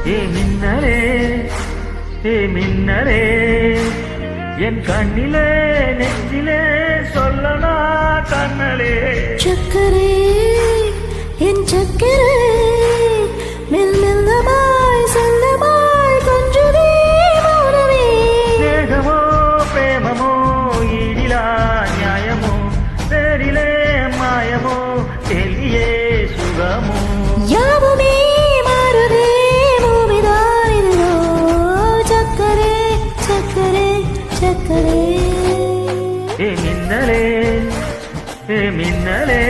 ஏ மின்னலே ஏ மின்னலே என் கண்ணிலே நெஞ்சிலே சொல்லனா கண்ணலே சக்கரே என் சக்கரே மெல்லமாய் செல்லமாய் கொஞ்சுதே மௌனமே ஸ்நேகமோ பிரேமமோ ஈடிலா நியாயமோ பேரிலே மாயமோ தெல்லியே சுகமோ யாவுமே மாறுதே பூமிதான் இதுவோ சக்கரே சக்கரே சக்கரே ஏ மின்னலே ஏ மின்னலே